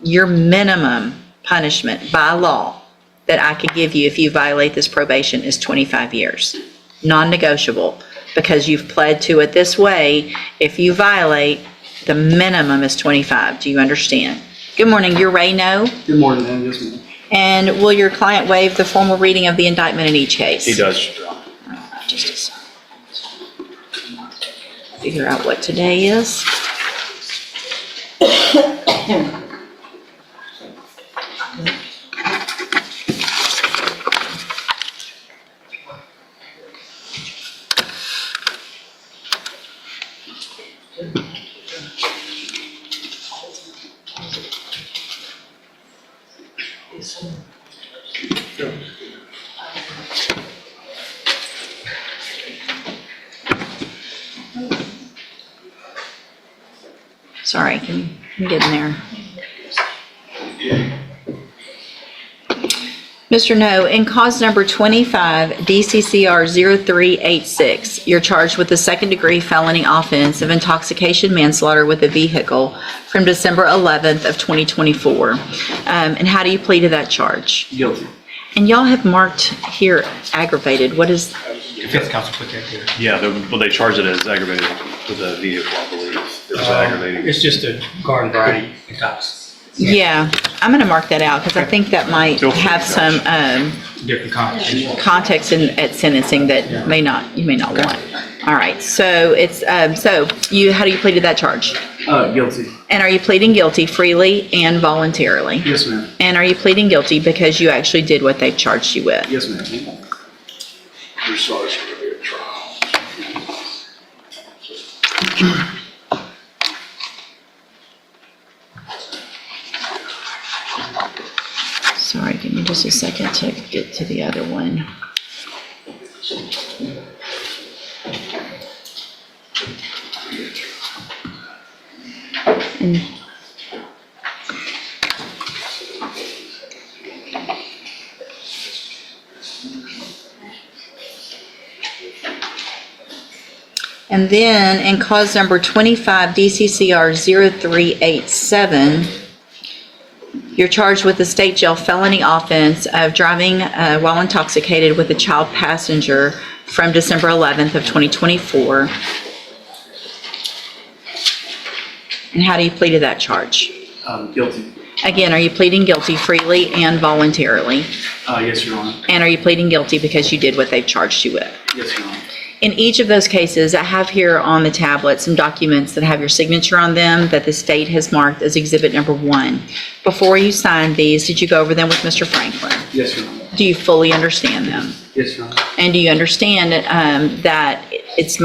your minimum punishment by law that I could give you if you violate this probation is 25 years. Non-negotiable, because you've pled to it this way. If you violate, the minimum is 25. Do you understand? Good morning, you're Ray No? Good morning, ma'am. Yes, ma'am. And will your client waive the formal reading of the indictment in each case? He does, Your Honor. Just a second. Figure out what today is. Sorry, can you get in there? Mr. No, in cause number 25, DCCR 0386, you're charged with the second-degree felony offense of intoxication manslaughter with a vehicle from December 11th of 2024. And how do you plead to that charge? Guilty. And y'all have marked here aggravated. What is? Defense counsel put that here. Yeah, they charged it as aggravated with a vehicle, I believe. It was aggravating. It's just a garden variety intox. Yeah, I'm going to mark that out because I think that might Feel free have to some Different context. context at sentencing that you may not want. All right, so it's how do you plead to that charge? Guilty. And are you pleading guilty freely and voluntarily? Yes, ma'am. And are you pleading guilty because you actually did what they charged you with? Yes, ma'am. You're sorry it's going to be a trial. Sorry, give me just a second to get to the other one. And then in cause number 25, DCCR 0387, you're charged with the state jail felony offense of driving while intoxicated with a child passenger from December 11th of 2024. And how do you plead to that charge? Guilty. Again, are you pleading guilty freely and voluntarily? Yes, Your Honor. And are you pleading guilty because you did what they've charged you with? Yes, Your Honor. In each of those cases, I have here on the tablet some documents that have your signature on them that the state has marked as exhibit number 1. Before you signed these, did you go over them with Mr. Franklin? Yes, Your Honor. Do you fully understand them? Yes, Your Honor. And do you understand that it's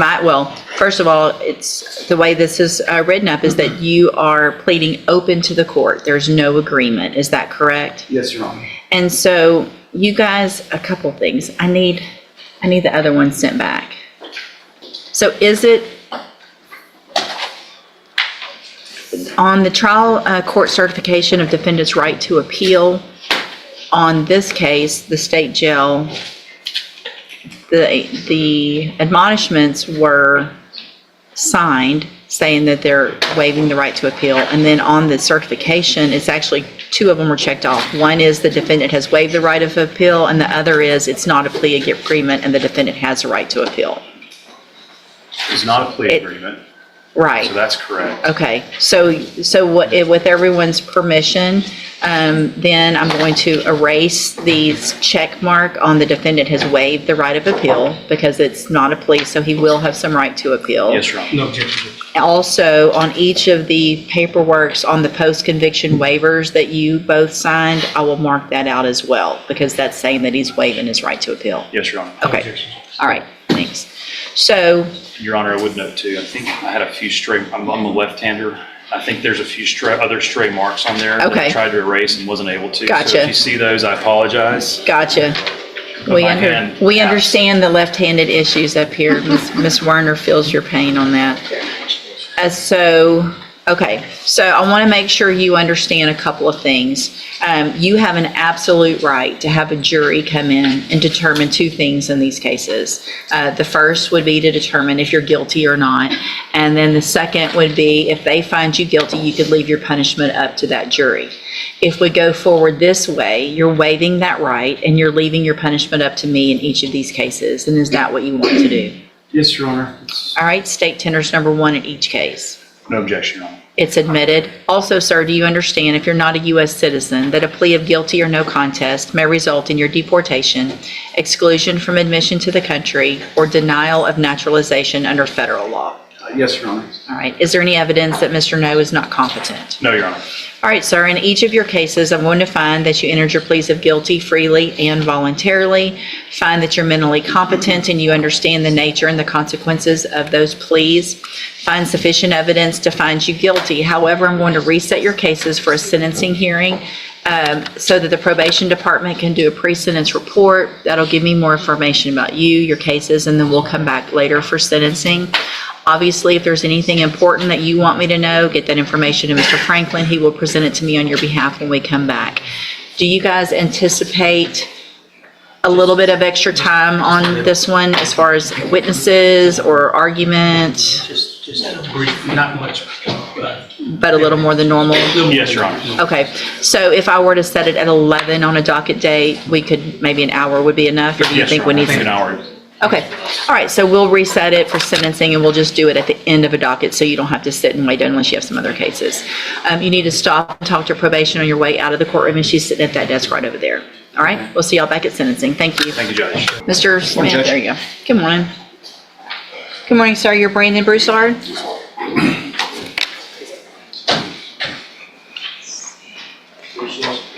first of all, it's the way this is written up is that you are pleading open to the court. There's no agreement. Is that correct? Yes, Your Honor. And so you guys, a couple things. I need the other one sent back. So is it on the trial court certification of defendant's right to appeal? On this case, the state jail, the admonishments were signed saying that they're waiving the right to appeal. And then on the certification, it's actually 2 of them were checked off. One is the defendant has waived the right of appeal, and the other is it's not a plea agreement and the defendant has a right to appeal. It's not a plea agreement, Right. so that's correct. Okay, so with everyone's permission, then I'm going to erase the check mark on the defendant has waived the right of appeal because it's not a plea, so he will have some right to appeal. Yes, Your Honor. No objection. Also, on each of the paperworks on the post-conviction waivers that you both signed, I will mark that out as well because that's saying that he's waiving his right to appeal. Yes, Your Honor. No Okay, objection. all right, thanks. So, Your Honor, I would note too, I think I had a few I'm a left-hander. I think there's a few other stray marks on there that Okay. I tried to erase and wasn't able to. Gotcha. So if you see those, I apologize. gotcha. But my hand We taps. understand the left-handed issues up here. Ms. Werner feels your pain on that. So Okay, so I want to make sure you understand a couple of things. You have an absolute right to have a jury come in and determine two things in these cases. The first would be to determine if you're guilty or not. And then the second would be if they find you guilty, you could leave your punishment up to that jury. If we go forward this way, you're waiving that right and you're leaving your punishment up to me in each of these cases. And is that what you want to do? Yes, Your Honor. All right, state tenders number one in each case. No objection, Your Honor. It's admitted. Also, sir, do you understand if you're not a U.S. citizen that a plea of guilty or no contest may result in your deportation, exclusion from admission to the country, or denial of naturalization under federal law? Yes, Your Honor. All right. Is there any evidence that Mr. No is not competent? No, Your Honor. All right, sir. In each of your cases, I'm going to find that you entered your pleas of guilty freely and voluntarily, find that you're mentally competent and you understand the nature and the consequences of those pleas, find sufficient evidence to find you guilty. However, I'm going to reset your cases for a sentencing hearing so that the probation department can do a pre-sentence report. That'll give me more information about you, your cases, and then we'll come back later for sentencing. Obviously, if there's anything important that you want me to know, get that information to Mr. Franklin. He will present it to me on your behalf when we come back. Do you guys anticipate a little bit of extra time on this one as far as witnesses or argument, Just brief, not much, but a little more than normal? Yes, Your Honor. Okay, so if I were to set it at 11 on a docket date, we could, maybe an hour would be enough? Or do you Yes, think Your we Honor. need I think an some? hour. Okay, all right, so we'll reset it for sentencing and we'll just do it at the end of a docket so you don't have to sit and wait unless you have some other cases. You need to stop and talk to probation on your way out of the courtroom and she's sitting at that desk right over there. All right, we'll see y'all back at sentencing. Thank you. Thank you, Judge. Mr. Smith, there you go. Good morning. Good morning, sir. You're Brandon Broussard?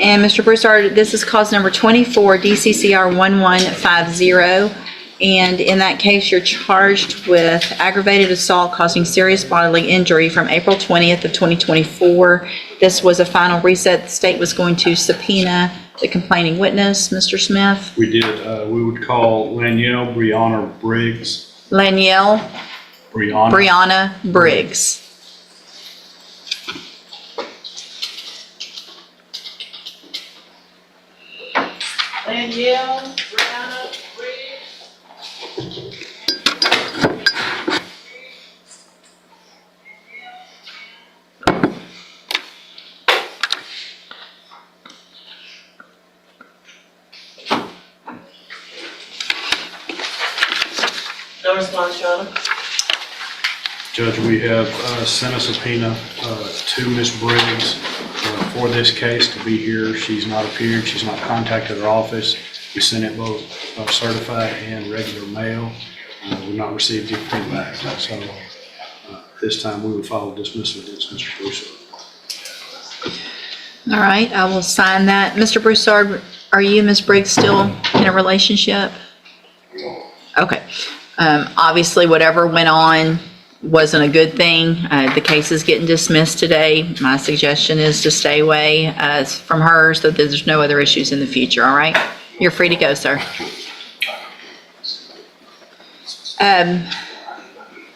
And Mr. Broussard, this is cause number 24, DCCR 1150. And in that case, you're charged with aggravated assault causing serious bodily injury from April 20th of 2024. This was a final reset. The state was going to subpoena the complaining witness, Mr. Smith. We did. We would call Lanielle Brianna Briggs. Lanielle Brianna Briggs. Danielle, Brianna, Briggs. No response, Your Honor. Judge, we have sent a subpoena to Ms. Briggs for this case to be here. She's not appeared. She's not contacted our office. We sent it both certified and regular mail. We've not received anything back. So this time we would file dismissal against Mr. Broussard. All right, I will sign that. Mr. Broussard, are you and Ms. Briggs still in a relationship? Okay. Obviously, whatever went on wasn't a good thing. The case is getting dismissed today. My suggestion is to stay away from her so that there's no other issues in the future, all right? You're free to go, sir.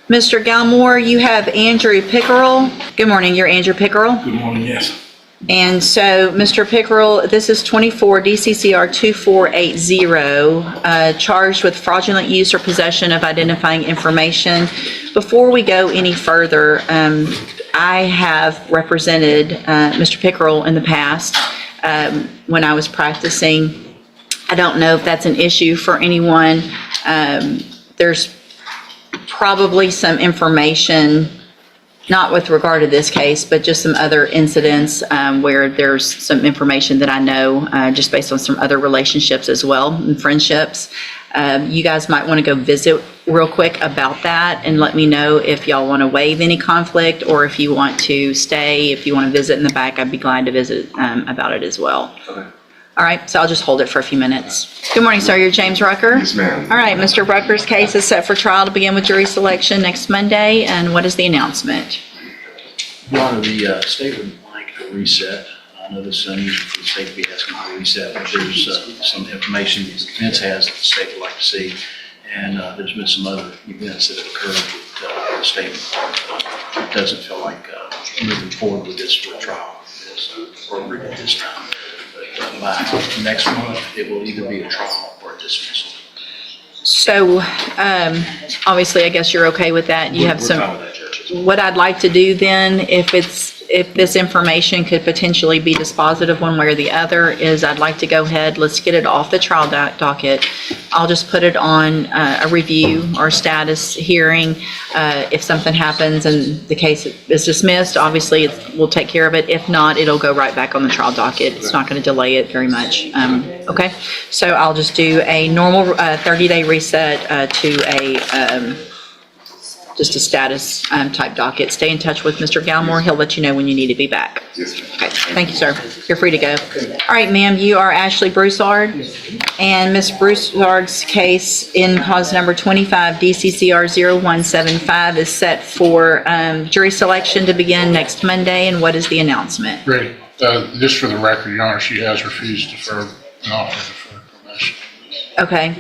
Mr. Galmore, you have Andrew Pickerel. Good morning, you're Andrew Pickerel. Good morning, yes. And so, Mr. Pickerel, this is 24 DCCR 2480, charged with fraudulent use or possession of identifying information. Before we go any further, I have represented Mr. Pickerel in the past when I was practicing. I don't know if that's an issue for anyone. There's probably some information, not with regard to this case, but just some other incidents where there's some information that I know just based on some other relationships as well and friendships. You guys might want to go visit real quick about that and let me know if y'all want to waive any conflict or if you want to stay. If you want to visit in the back, I'd be glad to visit about it as well. Okay. All right, so I'll just hold it for a few minutes. Good morning, sir. You're James Rucker? Yes, ma'am. All right, Mr. Rucker's case is set for trial to begin with jury selection next Monday. And what is the announcement? Your Honor, the state would like a reset. I know this is unusual for the state to be asking for a reset, but there's some information the defense has that the state would like to see. And there's been some other events that have occurred that the statement. It doesn't feel like moving forward with this for trial is appropriate at this time. But by next month, it will either be a trial or a dismissal. So, obviously, I guess you're okay with that. You have We're some. fine with that, Judge. What I'd like to do then, if this information could potentially be dispositive one way or the other, is I'd like to go ahead, let's get it off the trial docket. I'll just put it on a review or status hearing. If something happens and the case is dismissed, obviously we'll take care of it. If not, it'll go right back on the trial docket. It's not going to delay it very much. Okay, so I'll just do a normal 30-day reset to a just a status type docket. Stay in touch with Mr. Galmore. He'll let you know when you need to be back. Yes, ma'am. Okay, thank you, sir. You're free to go. All right, ma'am, you are Ashley Broussard. And Ms. Broussard's case in cause number 25 DCCR 0175 is set for jury selection to begin next Monday. And what is the announcement? Great. Just for the record, Your Honor, she has refused to defer an offer to defer probation. Okay.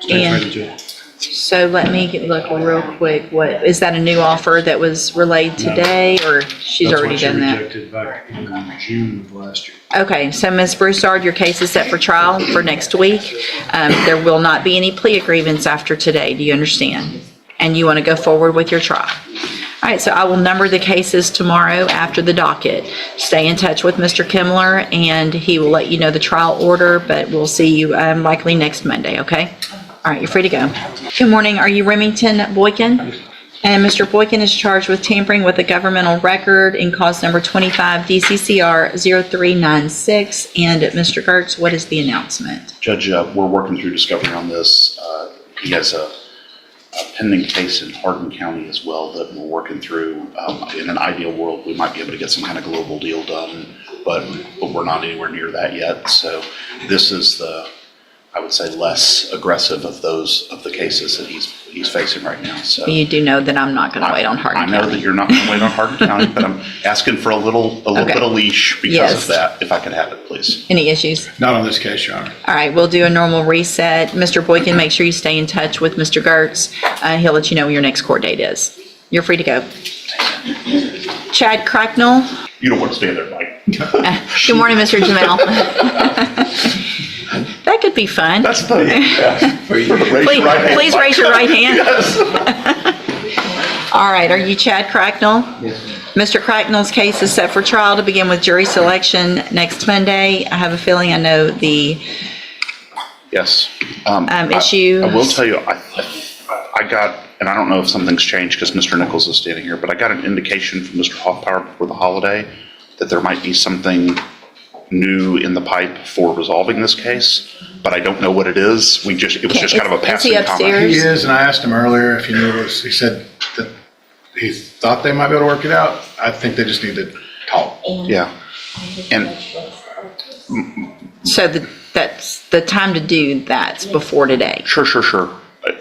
Stand And ready, Judge. so let me look real quick. What, is that a new offer that was relayed today or she's That's already what she done that? rejected back in June of last year. Okay, so Ms. Broussard, your case is set for trial for next week. There will not be any plea agreements after today. Do you understand? And you want to go forward with your trial. All right, so I will number the cases tomorrow after the docket. Stay in touch with Mr. Kimmler and he will let you know the trial order, but we'll see you likely next Monday, okay? All right, you're free to go. Good morning. Are you Remington Boykin? And Mr. Boykin is charged with tampering with a governmental record in cause number 25 DCCR 0396. And Mr. Gertz, what is the announcement? Judge, we're working through discovery on this. He has a pending case in Hardin County as well that we're working through. In an ideal world, we might be able to get some kind of global deal done, but we're not anywhere near that yet. So this is the, I would say, less aggressive of the cases that he's facing right now. So You do know that I'm not going to wait on Hardin I County. know that you're not going to wait on Hardin County, but I'm asking for a little Okay. bit of leash because Yes. of that, if I could have it, please. Any issues? Not on this case, Your Honor. All right, we'll do a normal reset. Mr. Boykin, make sure you stay in touch with Mr. Gertz. He'll let you know when your next court date is. You're free to go. Chad Cracknell. You don't want to stand there, Mike. Good morning, Mr. Jamel. That could be fun. That's funny. Yeah. Raise your Please, right hand, please Mike. raise your right hand. Yes. All right, are you Chad Cracknell? Yes, ma'am. Mr. Cracknell's case is set for trial to begin with jury selection next Monday. I have a feeling I know the Yes. issue. I will tell you, I got, and I don't know if something's changed because Mr. Nichols is standing here, but I got an indication from Mr. Hoffpower before the holiday that there might be something new in the pipe for resolving this case, but I don't know what it is. It was just kind of a passing Is he comment. upstairs? He is, and I asked him earlier if he knew it was, he said that he thought they might be able to work it out. I think they just need to talk. Yeah. And So that's the time to do that's before today. sure.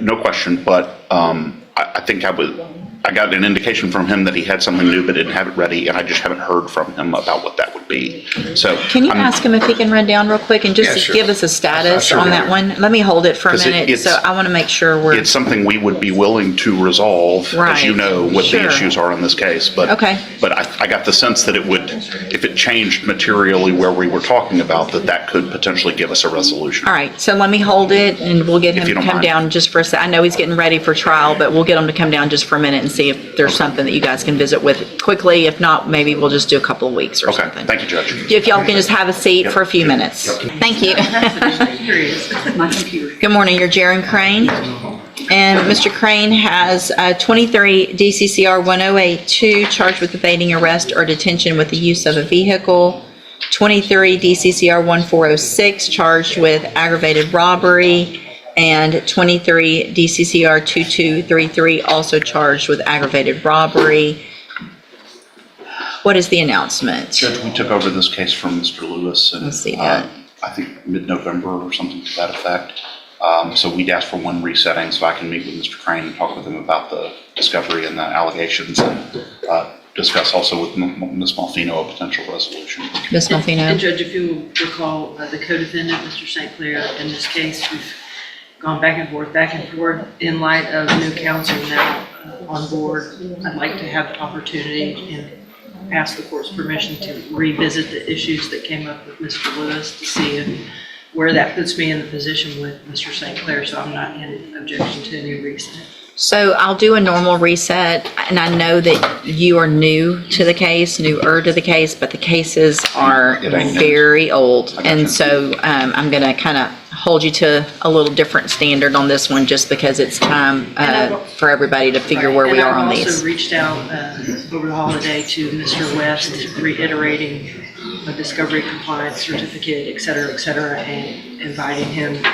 No question, but I think I got an indication from him that he had something new but didn't have it ready, and I just haven't heard from him about what that would be. So Can you ask him if he can run down real quick and Yeah, just sure. give us a status Sure. on that one? Let me hold it for a 'Cause minute. it's- So I want to make sure we're, it's something we would be willing to resolve, as you Right. know, what Sure. the issues are in this case. But Okay. But I got the sense that it would, if it changed materially where we were talking about, that could potentially give us a resolution. all right, so let me hold it and we'll get him If you to don't come mind. down just for a sec. I know he's getting ready for trial, but we'll get him to come down just for a minute and see if there's something that you guys can visit with quickly. If not, maybe we'll just do a couple of weeks or Okay, something. thank you, Judge. If y'all can just have a seat for a few minutes. Thank you. Good morning, you're Jaron Crane. And Mr. Crane has 23 DCCR 1082 charged with evading arrest or detention with the use of a vehicle. 23 DCCR 1406 charged with aggravated robbery. And 23 DCCR 2233 also charged with aggravated robbery. What is the announcement? Judge, we took over this case from Mr. Lewis in, Let's see that. I think, mid-November or something to that effect. So we'd asked for one resetting so I can meet with Mr. Crane and talk with him about the discovery and the allegations and discuss also with Ms. Malfino a potential resolution. Ms. And Malfino? Judge, if you will recall, the co-defendant, Mr. St. Clair, in this case, we've gone back and forth in light of new counsel now on board. I'd like to have the opportunity and ask the court's permission to revisit the issues that came up with Mr. Lewis to see where that puts me in the position with Mr. St. Clair, so I'm not in objection to a new reset. So I'll do a normal reset, and I know that you are new to the case, newer to the case, but the cases are very old. And so I'm going to kind of hold you to a little different standard on this one, just because it's time for everybody to figure where we are on And I've these. also reached out over the holiday to Mr. West, reiterating a discovery compliance certificate, et cetera, and inviting him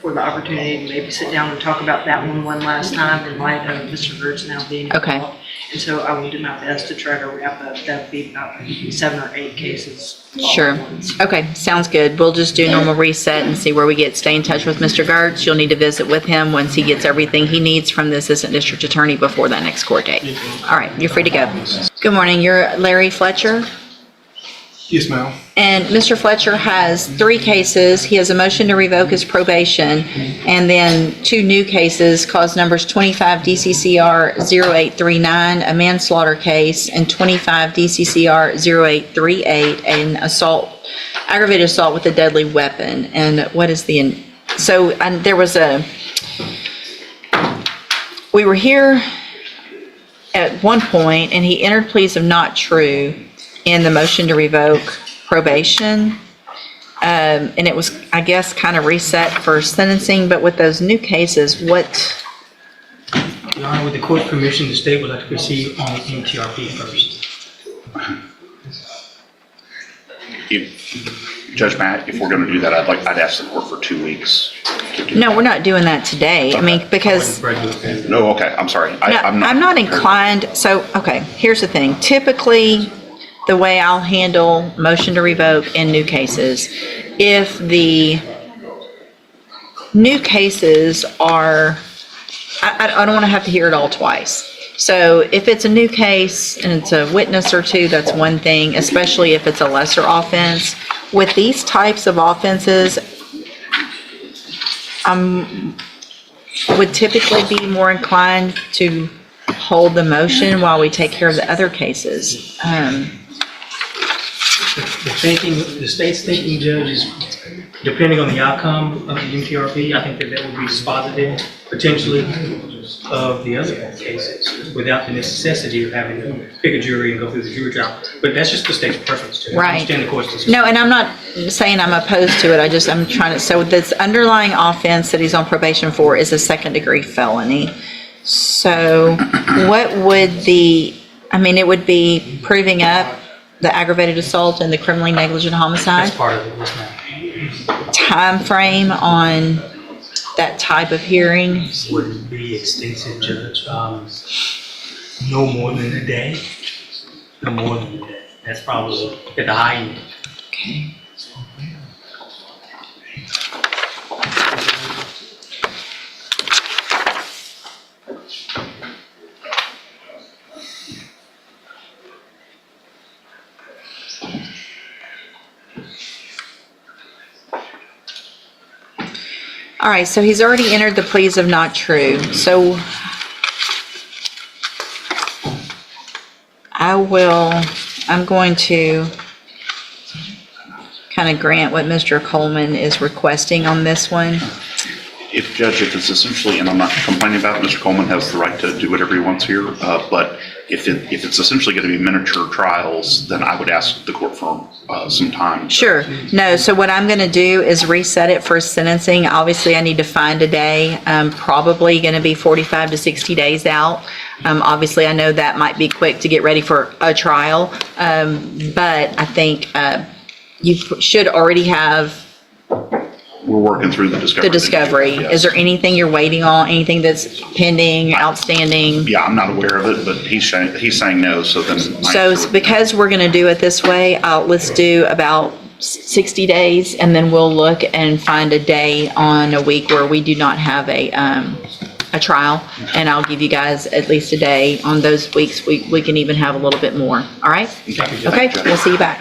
for the opportunity to maybe sit down and talk about that one last time in light of Mr. Bird's now being involved. Okay. And so I will do my best to try to wrap up, that'd be about 7 or 8 cases. all Sure. at once. Okay, sounds good. We'll just do normal reset and see where we get. Stay in touch with Mr. Gertz. You'll need to visit with him once he gets everything he needs from the Assistant District Attorney before that next court date. All right, you're free to go. Good morning. You're Larry Fletcher? Yes, ma'am. And Mr. Fletcher has 3 cases. He has a motion to revoke his probation, and then 2 new cases, cause numbers 25 DCCR 0839, a manslaughter case, and 25 DCCR 0838, an assault, aggravated assault with a deadly weapon. And what is the, there was we were here at one point, and he entered pleas of not true in the motion to revoke probation. And it was, I guess, kind of reset for sentencing, but with those new cases, what, Your Honor, with the court's permission, the state would like to proceed on the MTRP first. Judge Matt, if we're going to do that, I'd ask the court for 2 weeks. To do no, we're not doing that today. I mean, because, No, okay, I'm sorry. no, I'm not inclined, so, okay, here's the thing. Typically, the way I'll handle motion to revoke in new cases, if the new cases are, I don't want to have to hear it all twice. So if it's a new case and it's a witness or 2, that's one thing, especially if it's a lesser offense. With these types of offenses, would typically be more inclined to hold the motion while we take care of the other cases. The state's thinking, Judge, is depending on the outcome of the MTRP, I think that would be dispositive, potentially, of the other cases, without the necessity of having to pick a jury and go through the jury trial. But that's just the state's preference, too. Right. I understand the court's decision. No, and I'm not saying I'm opposed to it, I'm trying to, so this underlying offense that he's on probation for is a second-degree felony. So what would it would be proving up the aggravated assault and the criminally negligent homicide? That's part of it, yes, ma'am. Time frame on that type of hearing? Would be extensive, Judge. No more than a day. No more than a day. That's probably at the high end. Okay. All right, so he's already entered the pleas of not true. So I'm going to kind of grant what Mr. Coleman is requesting on this one. If it's essentially, and I'm not complaining about it, Mr. Coleman has the right to do whatever he wants here, but if it's essentially going to be miniature trials, then I would ask the court for some time. Sure. No, so what I'm going to do is reset it for sentencing. Obviously, I need to find a day. Probably going to be 45 to 60 days out. Obviously, I know that might be quick to get ready for a trial, but I think you should already have We're working through the discovery. Yes. Is there anything you're waiting on? Anything that's pending, outstanding? Yeah, I'm not aware of it, but he's saying no, so then. So because we're going to do it this way, let's do about 60 days, and then we'll look and find a day on a week where we do not have a trial, and I'll give you guys at least a day. On those weeks, we can even have a little bit more. All right? Okay, we'll see you back.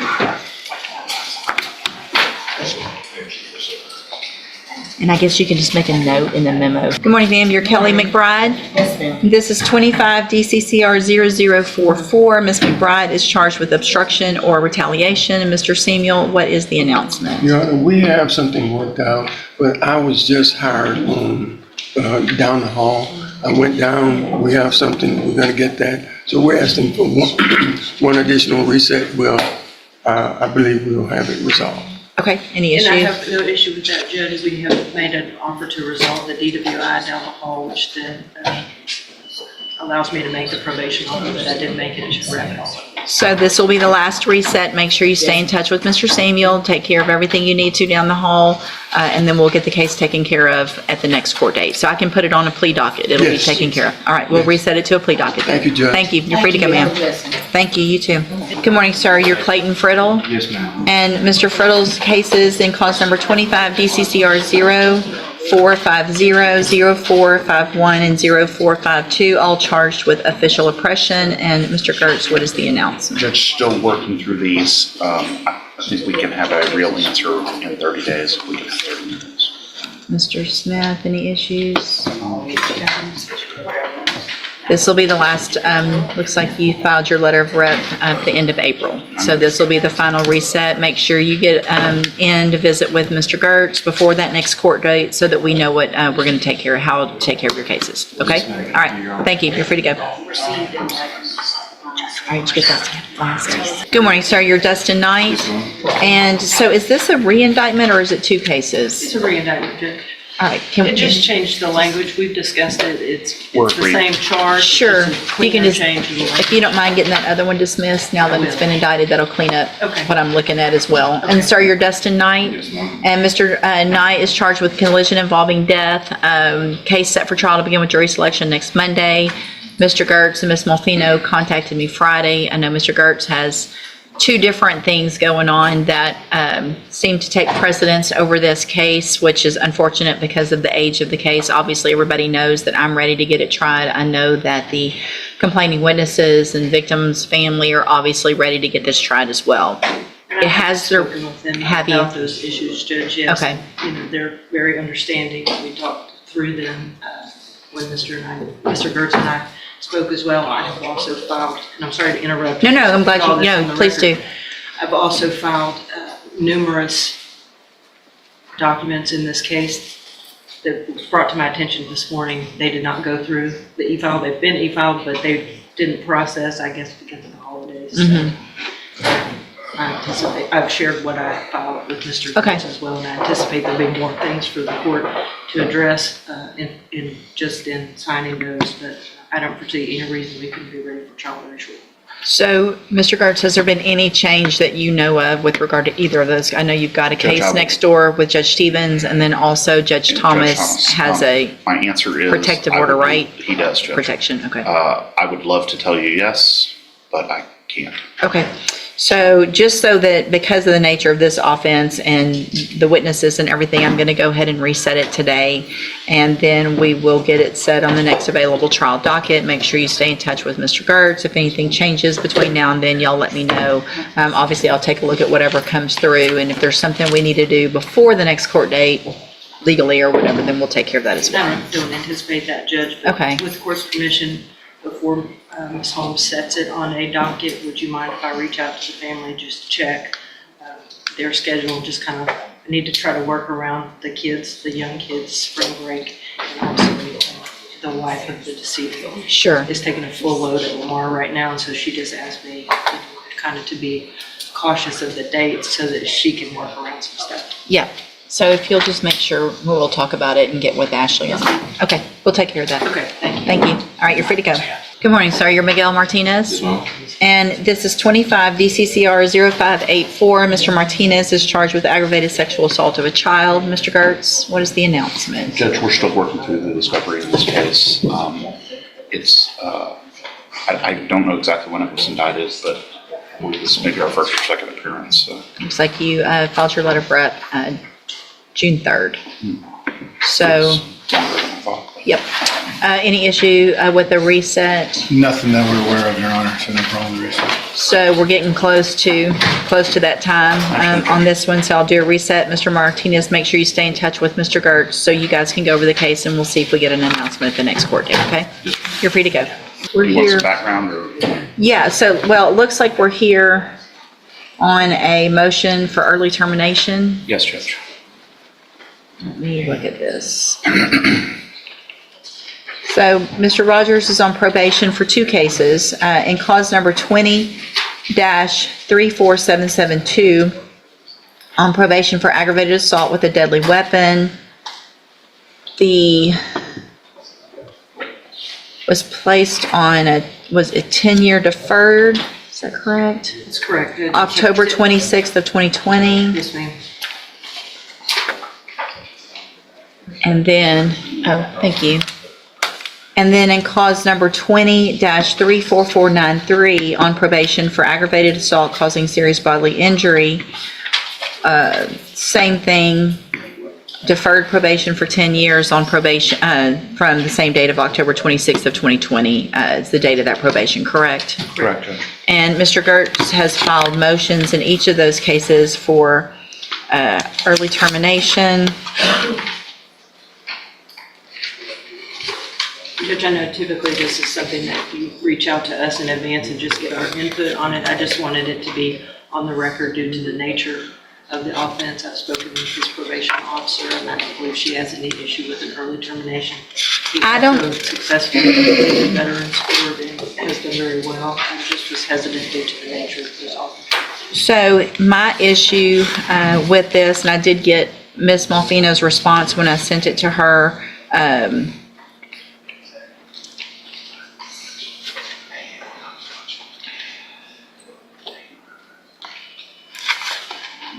And I guess you can just make a note in the memo. Good morning, ma'am. You're Kelly McBride. Yes, ma'am. This is 25 DCCR 0044. Ms. McBride is charged with obstruction or retaliation. And Mr. Samuel, what is the announcement? Your Honor, we have something worked out, but I was just hired on, down the hall. I went down, we have something, we're gonna get that. So we're asking for one additional reset. Well, I believe we'll have it resolved. Okay, any And I issue? have no issue with that, Judge. We have made an offer to resolve the DWI down the hall, which then allows me to make the probation offer that I did make it to Raquel. So this will be the last reset. Make sure you stay in touch with Mr. Samuel, take care of everything you need to down the hall, and then we'll get the case taken care of at the next court date. So I can put it on a plea docket. It'll be Yes. taken care of. All right, we'll reset it to a plea docket. Thank you, Judge. Thank you. You're free to go, ma'am. Thank you, you too. Good morning, sir. You're Clayton Friddle. Yes, ma'am. And Mr. Friddle's cases in cause number 25 DCCR 0450, 0451, and 0452, all charged with official oppression. And Mr. Gertz, what is the announcement? Judge, still working through these. I think we can have a real answer in 30 days. We can have 30 minutes. Mr. Smith, any issues? This will be the last, looks like you filed your letter of rep at the end of April. So this will be the final reset. Make sure you get in to visit with Mr. Gertz before that next court date so that we know what we're going to take care of, how to take care of your cases. Okay? All right. Thank you. You're free to go. All right, you get that last. Good morning, sir. You're Dustin Knight. And so is this a re-indictment or is it two cases? It's a re-indictment, Judge. All right. Can It we just changed the language. We've discussed it. It's the agreed. same charge. Sure. Just a You can cleaner just, change in the language. if you don't mind getting that other one dismissed, now that it's been indicted, that'll clean up Okay. what I'm looking at as well. And sir, you're Dustin Knight. And Mr. Knight is charged with collision involving death. Case set for trial to begin with jury selection next Monday. Mr. Gertz and Ms. Malfino contacted me Friday. I know Mr. Gertz has two different things going on that seem to take precedence over this case, which is unfortunate because of the age of the case. Obviously, everybody knows that I'm ready to get it tried. I know that the complaining witnesses and victims' family are obviously ready to get this tried as well. And It has their, spoken with them have you? about those issues, Judge, yes. Okay. You know, they're very understanding. We talked through them when Mr. Gertz and I spoke as well. I have also filed, and I'm sorry to interrupt. No, I'm glad All you, this on no, the please do. record. I've also filed numerous documents in this case that was brought to my attention this morning. They did not go through the e-file. They've been e-filed, but they didn't process, I guess, because of the holidays. So, I anticipate, I've shared what I filed with Mr. Okay. Gertz as well, and I anticipate there'll be more things for the court to address in signing those, but I don't foresee any reason we couldn't be ready for trial very shortly. So, Mr. Gertz, has there been any change that you know of with regard to either of those? I know you've got a Judge, case I would- next door with Judge Stevens, and then also Judge Thomas has a My answer is. protective I order, would- right? He does, Judge. protection. Okay. I would love to tell you yes, but I can't. Okay. So just so that because of the nature of this offense and the witnesses and everything, I'm going to go ahead and reset it today. And then we will get it set on the next available trial docket. Make sure you stay in touch with Mr. Gertz. If anything changes between now and then, y'all let me know. Obviously, I'll take a look at whatever comes through. And if there's something we need to do before the next court date, legally or whatever, then we'll take care of that as well. I don't anticipate that, Judge. But Okay. with the court's permission, before Ms. Holmes sets it on a docket, would you mind if I reach out to the family just to check their schedule? Just kind of, I need to try to work around the kids, the young kids' spring break, and also the wife of the decedent Sure. is taking a full load at Lamar right now, and so she just asked me kind of to be cautious of the dates so that she can work around some stuff. Yeah. So if you'll just make sure, we'll talk about it and get with Ashley on it. Okay, we'll take care of that. Okay, thank you. Thank you. All right, you're free to go. Good morning, sir. You're Miguel Martinez. And this is 25 DCCR 0584. Mr. Martinez is charged with aggravated sexual assault of a child. Mr. Gertz, what is the announcement? Judge, we're still working through the discovery in this case. I don't know exactly when it was indicted, but this may be our first or second appearance, so. Looks like you filed your letter of rep June 3rd. So, yep. Any issue with the reset? Nothing that we're aware of, Your Honor, so no problem with reset. So we're getting close to that time on this one, so I'll do a reset. Mr. Martinez, make sure you stay in touch with Mr. Gertz so you guys can go over the case, and we'll see if we get an announcement at the next court date, okay? You're free to go. We're You want here. some background or? Yeah, so, well, it looks like we're here on a motion for early termination. Yes, Judge. Let me look at this. So Mr. Rogers is on probation for 2 cases, in cause number 20-34772, on probation for aggravated assault with a deadly weapon. Was placed on was a 10-year deferred, is that correct? That's correct. October 26th of 2020. Yes, ma'am. And then, thank you. And then in cause number 20-34493 on probation for aggravated assault causing serious bodily injury, same thing, deferred probation for 10 years on probation from the same date of October 26th of 2020 is the date of that probation, correct? Correct, Judge. And Mr. Gertz has filed motions in each of those cases for early termination. Judge, I know typically this is something that you reach out to us in advance and just get our input on it. I just wanted it to be on the record due to the nature of the offense. I've spoken with his probation officer, and I don't believe she has any issue with an early termination. I don't- He also successfully completed Veterans Court and has done very well. I just was hesitant due to the nature of his offense. So my issue with this, and I did get Ms. Malfino's response when I sent it to her,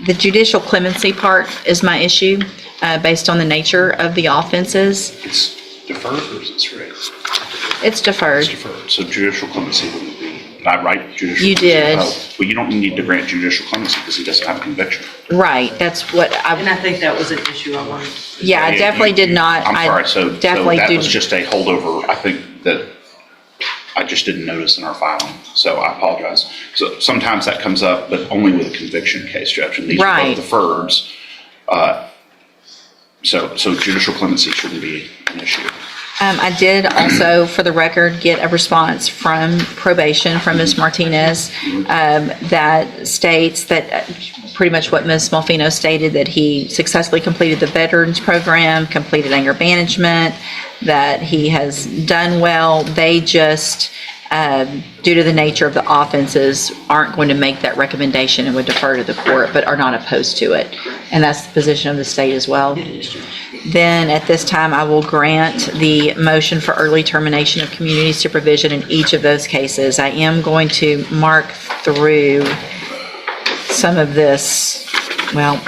the judicial clemency part is my issue, based on the nature of the offenses. It's deferred or is it straight? It's deferred. It's deferred, so judicial clemency wouldn't be, did I write judicial? You clemency? did. Oh, well, you don't need to grant judicial clemency because he doesn't have a conviction. Right, that's what And I, I think that was an issue I wanted. yeah, I definitely did not. I'm I sorry, so definitely that do- was just a holdover, I think that I just didn't notice in our filing, so I apologize. So sometimes that comes up, but only with a conviction case, Judge, and these are Right. both deferreds. So judicial clemency shouldn't be an issue. I did also, for the record, get a response from probation from Ms. Martinez that states that pretty much what Ms. Malfino stated, that he successfully completed the veterans program, completed anger management, that he has done well. They just, due to the nature of the offenses, aren't going to make that recommendation and would defer to the court, but are not opposed to it. And that's the position of the state as well. Then at this time, I will grant the motion for early termination of community supervision in each of those cases. I am going to mark through some of this, well,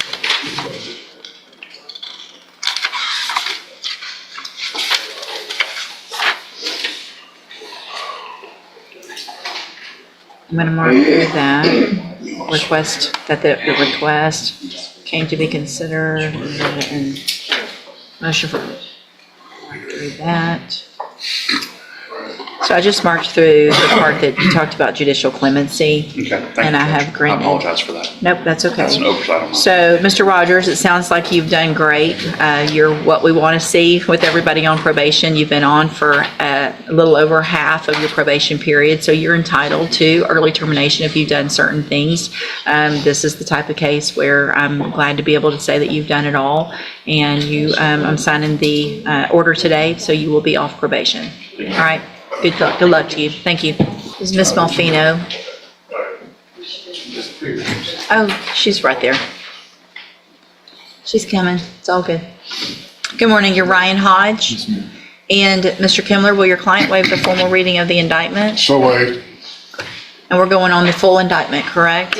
I'm going to mark through that, request, that the request came to be considered, and motion for, mark through that. So I just marked through the part that you talked about judicial clemency. Okay, thank you. And I have Judge. granted. I apologize for that. Nope, that's okay. That's an oversight on my. So, Mr. Rogers, it sounds like you've done great. You're what we want to see with everybody on probation. You've been on for a little over half of your probation period, so you're entitled to early termination if you've done certain things. This is the type of case where I'm glad to be able to say that you've done it all. And you, I'm signing the order today, so you will be off probation. All right, good luck to you. Thank you. This is Ms. Malfino. Oh, she's right there. She's coming. It's all good. Good morning. You're Ryan Hodge. And Mr. Kimler, will your client waive the formal reading of the indictment? So waived. And we're going on the full indictment, correct?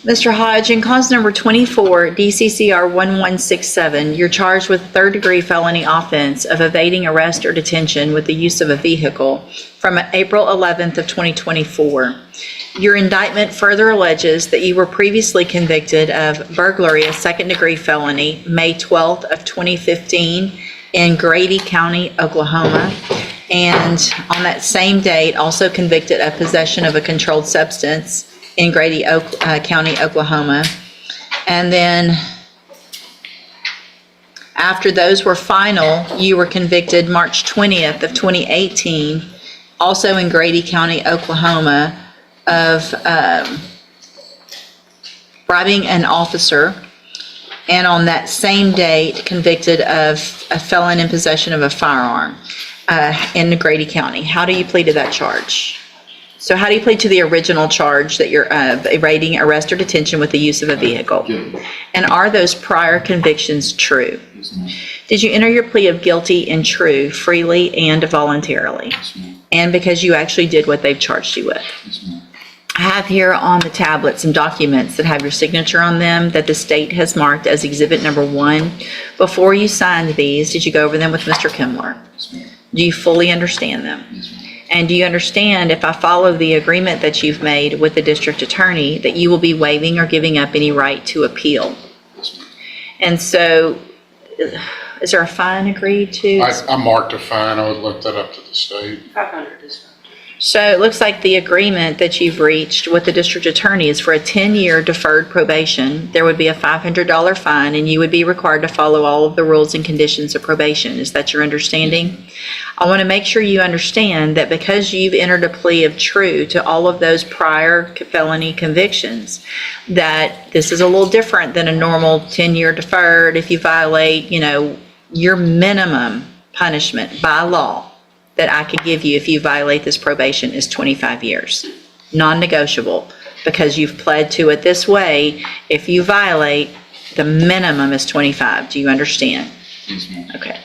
Mr. Hodge, in cause number 24, DCCR 1167, you're charged with third-degree felony offense of evading arrest or detention with the use of a vehicle from April 11th of 2024. Your indictment further alleges that you were previously convicted of burglary, a second-degree felony, May 12th of 2015, in Grady County, Oklahoma. And on that same date, also convicted of possession of a controlled substance in Grady County, Oklahoma. And then after those were final, you were convicted March 20th of 2018, also in Grady County, Oklahoma, of bribing an officer. And on that same date, convicted of a felon in possession of a firearm in Grady County. How do you plead to that charge? So how do you plead to the original charge that you're evading arrest or detention with the use of a vehicle? And are those prior convictions true? Did you enter your plea of guilty and true freely and voluntarily? And because you actually did what they've charged you with? I have here on the tablet some documents that have your signature on them that the state has marked as exhibit number 1. Before you signed these, did you go over them with Mr. Kimler? Do you fully understand them? And do you understand, if I follow the agreement that you've made with the district attorney, that you will be waiving or giving up any right to appeal? And so, is there a fine agreed to? I marked a fine, I would look that up to the state. 500 is fine. So it looks like the agreement that you've reached with the district attorney is for a 10-year deferred probation. There would be a $500 fine, and you would be required to follow all of the rules and conditions of probation. Is that your understanding? I want to make sure you understand that because you've entered a plea of true to all of those prior felony convictions, that this is a little different than a normal 10-year deferred. If you violate, your minimum punishment by law that I could give you if you violate this probation is 25 years, non-negotiable, because you've pled to it this way. If you violate, the minimum is 25. Do you understand? Yes, ma'am. Okay.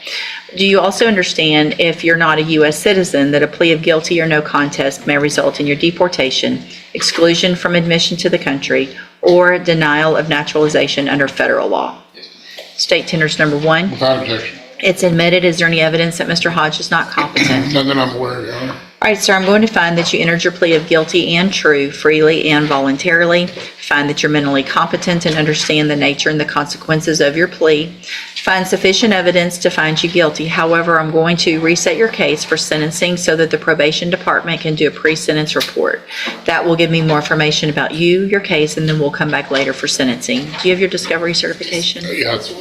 Do you also understand, if you're not a U.S. citizen, that a plea of guilty or no contest may result in your deportation, exclusion from admission to the country, or denial of naturalization under federal law? Yes, ma'am. State tenders number 1. Without objection. It's admitted. Is there any evidence that Mr. Hodge is not competent? None that I'm aware of, Your Honor. All right, sir, I'm going to find that you entered your plea of guilty and true freely and voluntarily. Find that you're mentally competent and understand the nature and the consequences of your plea. Find sufficient evidence to find you guilty. However, I'm going to reset your case for sentencing so that the probation department can do a pre-sentence report. That will give me more information about you, your case, and then we'll come back later for sentencing. Do you have your discovery certification? Yeah, it's-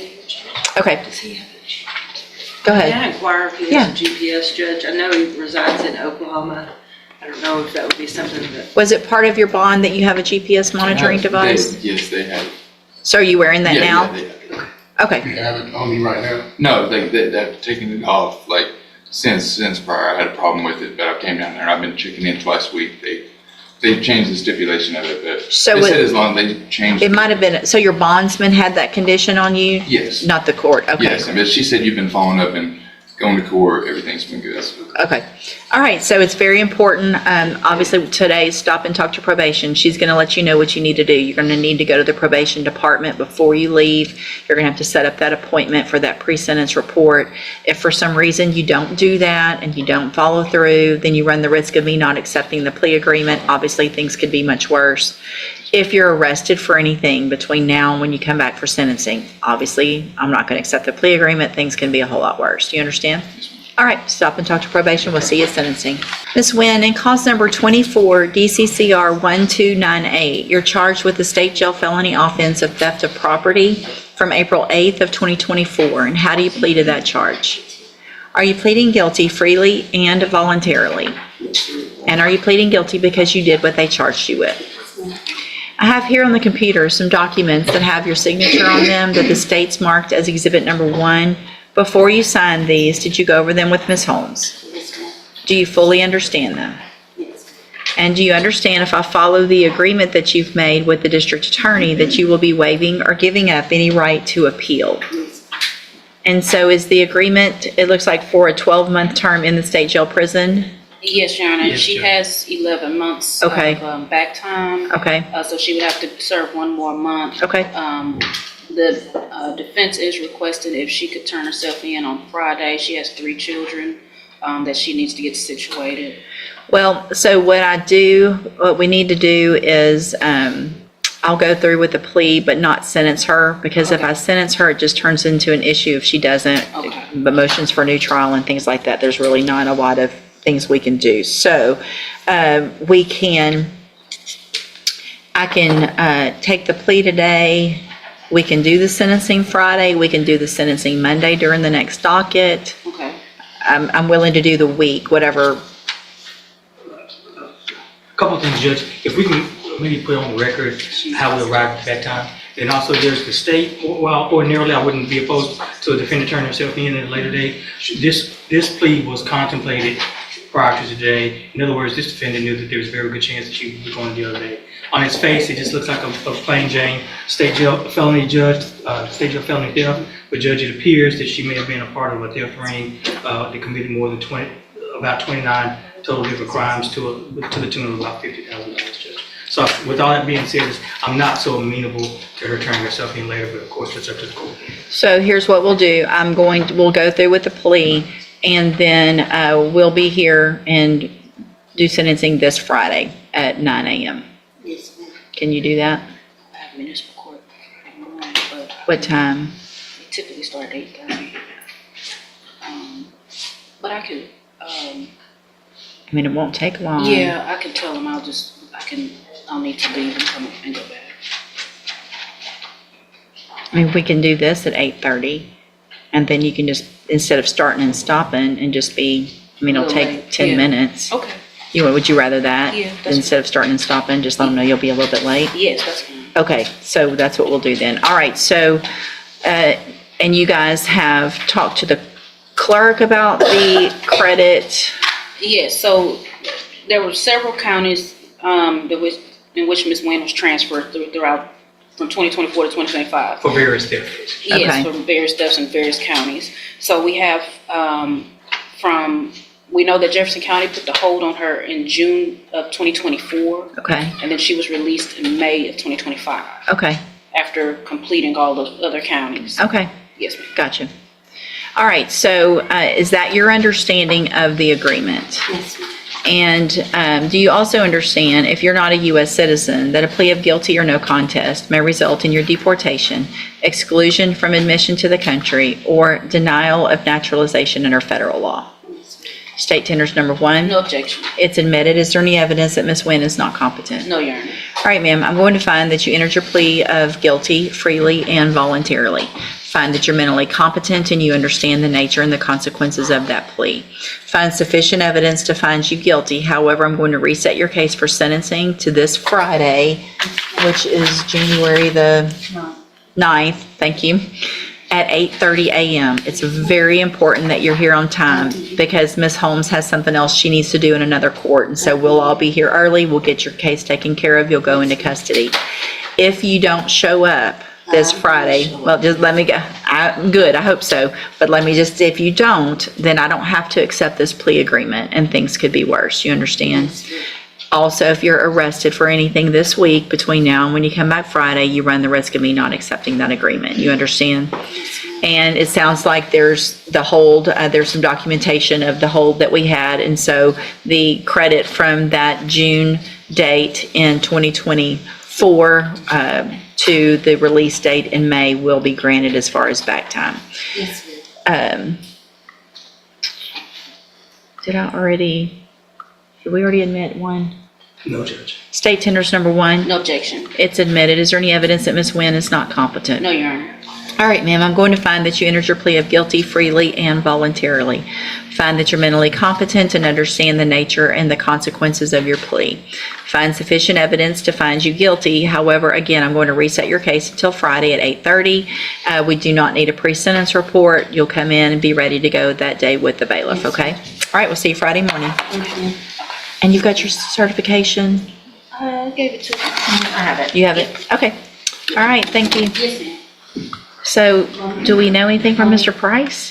Okay. Go May ahead. I inquire if he has a GPS, Judge? I know he resides in Oklahoma. I don't know if that would be something that, Was it part of your bond that you have a GPS monitoring device? Yes, they have. So are you wearing that Yeah, now? yeah, they have. Okay. you have it on you right now? No, they've taken it off, like, since prior. I had a problem with it, but I came down there, I've been checking in twice a week. They've changed the stipulation of it, but So they said it- as long as they changed. It might have been, so your bondsman had that condition on you? Yes. Not the court? Okay. Yes, but she said you've been following up and going to court, everything's been good. Okay. All right, so it's very important. Obviously, today, stop and talk to probation. She's going to let you know what you need to do. You're going to need to go to the probation department before you leave. You're going to have to set up that appointment for that pre-sentence report. If for some reason you don't do that and you don't follow through, then you run the risk of me not accepting the plea agreement. Obviously, things could be much worse. If you're arrested for anything between now and when you come back for sentencing, obviously, I'm not going to accept the plea agreement. Things can be a whole lot worse. Do you understand? All right, stop and talk to probation. We'll see you at sentencing. Ms. Nguyen, in cause number 24, DCCR 1298, you're charged with the state jail felony offense of theft of property from April 8th of 2024. And how do you plead to that charge? Are you pleading guilty freely and voluntarily? And are you pleading guilty because you did what they charged you with? I have here on the computer some documents that have your signature on them that the state's marked as exhibit number 1. Before you signed these, did you go over them with Ms. Holmes? Do you fully understand them? And do you understand, if I follow the agreement that you've made with the district attorney, that you will be waiving or giving up any right to appeal? And so is the agreement, it looks like, for a 12-month term in the state jail prison? Yes, Your Honor. Yes, She Judge. has 11 months Okay. of back time. Okay, So she would have to serve one more month. okay. The defense is requesting if she could turn herself in on Friday. She has 3 children that she needs to get situated. Well, so what we need to do is I'll go through with the plea, but not sentence her, because if I sentence her, it just turns into an issue if she doesn't. Okay. But motions for new trial and things like that, there's really not a lot of things we can do. So, I can take the plea today. We can do the sentencing Friday. We can do the sentencing Monday during the next docket. Okay. I'm willing to do the week, whatever. Couple of things, Judge, if we can maybe put on the record how we arrived at that time. And also there's the state, well, ordinarily I wouldn't be opposed to a defendant turning herself in at a later date. This plea was contemplated prior to today. In other words, this defendant knew that there was a very good chance that she would be going the other day. On its face, it just looks like a plain Jane state jail felony theft. But Judge, it appears that she may have been a part of a theft ring that committed more than about 29 total different crimes to the tune of about $50,000, Judge. So with all that being said, I'm not so amenable to her turning herself in later, but of course, that's up to the court. So here's what we'll do. We'll go through with the plea, and then we'll be here and do sentencing this Friday at 9 a.m. Yes, ma'am. Can you do that? I have municipal court in the morning, but What time? they typically start at 8:30. But I could, I mean, it won't take long. yeah, I can tell them I'll need to leave and come and go back. I mean, we can do this at 8:30, and then you can just, instead of starting and stopping, and just be, I mean, it'll Little take late, 10 yeah. minutes. Okay, Would you rather that? Yeah, that's Instead of starting and stopping, just let them know you'll be a little bit late? yes, that's fine. Okay, so that's what we'll do then. All right, so, and you guys have talked to the clerk about the credit? Yes, so there were several counties in which Ms. Wynn was transferred throughout from 2024 to 2025. For various thefts. Okay. Yes, from various thefts in various counties. So we have we know that Jefferson County put the hold on her in June of 2024, Okay, and then she was released in May of 2025 okay, after completing all the other counties. okay, Yes, ma'am. gotcha. All right, so is that your understanding of the agreement? Yes, ma'am. And do you also understand, if you're not a U.S. citizen, that a plea of guilty or no contest may result in your deportation, exclusion from admission to the country, or denial of naturalization under federal law? State tenders number 1. No objection. It's admitted. Is there any evidence that Ms. Wynn is not competent? No, Your Honor. All right, ma'am, I'm going to find that you entered your plea of guilty freely and voluntarily. Find that you're mentally competent and you understand the nature and the consequences of that plea. Find sufficient evidence to find you guilty. However, I'm going to reset your case for sentencing to this Friday, which is January the 9th, thank you, at 8:30 a.m. It's very important that you're here on time because Ms. Holmes has something else she needs to do in another court. And so we'll all be here early. We'll get your case taken care of. You'll go into custody. If you don't show up this Friday, well, just let me go. Good, I hope so. But let me just, if you don't, then I don't have to accept this plea agreement and things could be worse. You understand? Also, if you're arrested for anything this week between now and when you come back Friday, you run the risk of me not accepting that agreement. You understand? And it sounds like there's the hold, there's some documentation of the hold that we had. And so the credit from that June date in 2024 to the release date in May will be granted as far as back time. Yes, ma'am. Did we already admit one? No, Judge. State tenders number 1. No objection. It's admitted. Is there any evidence that Ms. Wynn is not competent? No, Your Honor. All right, ma'am, I'm going to find that you entered your plea of guilty freely and voluntarily. Find that you're mentally competent and understand the nature and the consequences of your plea. Find sufficient evidence to find you guilty. However, again, I'm going to reset your case until Friday at 8:30. We do not need a pre-sentence report. You'll come in and be ready to go that day with the bailiff, okay? All right, we'll see you Friday morning. And you've got your certification? I gave it to you. I have it. You have it? Okay. All right, thank you. Yes, ma'am. So, do we know anything from Mr. Price?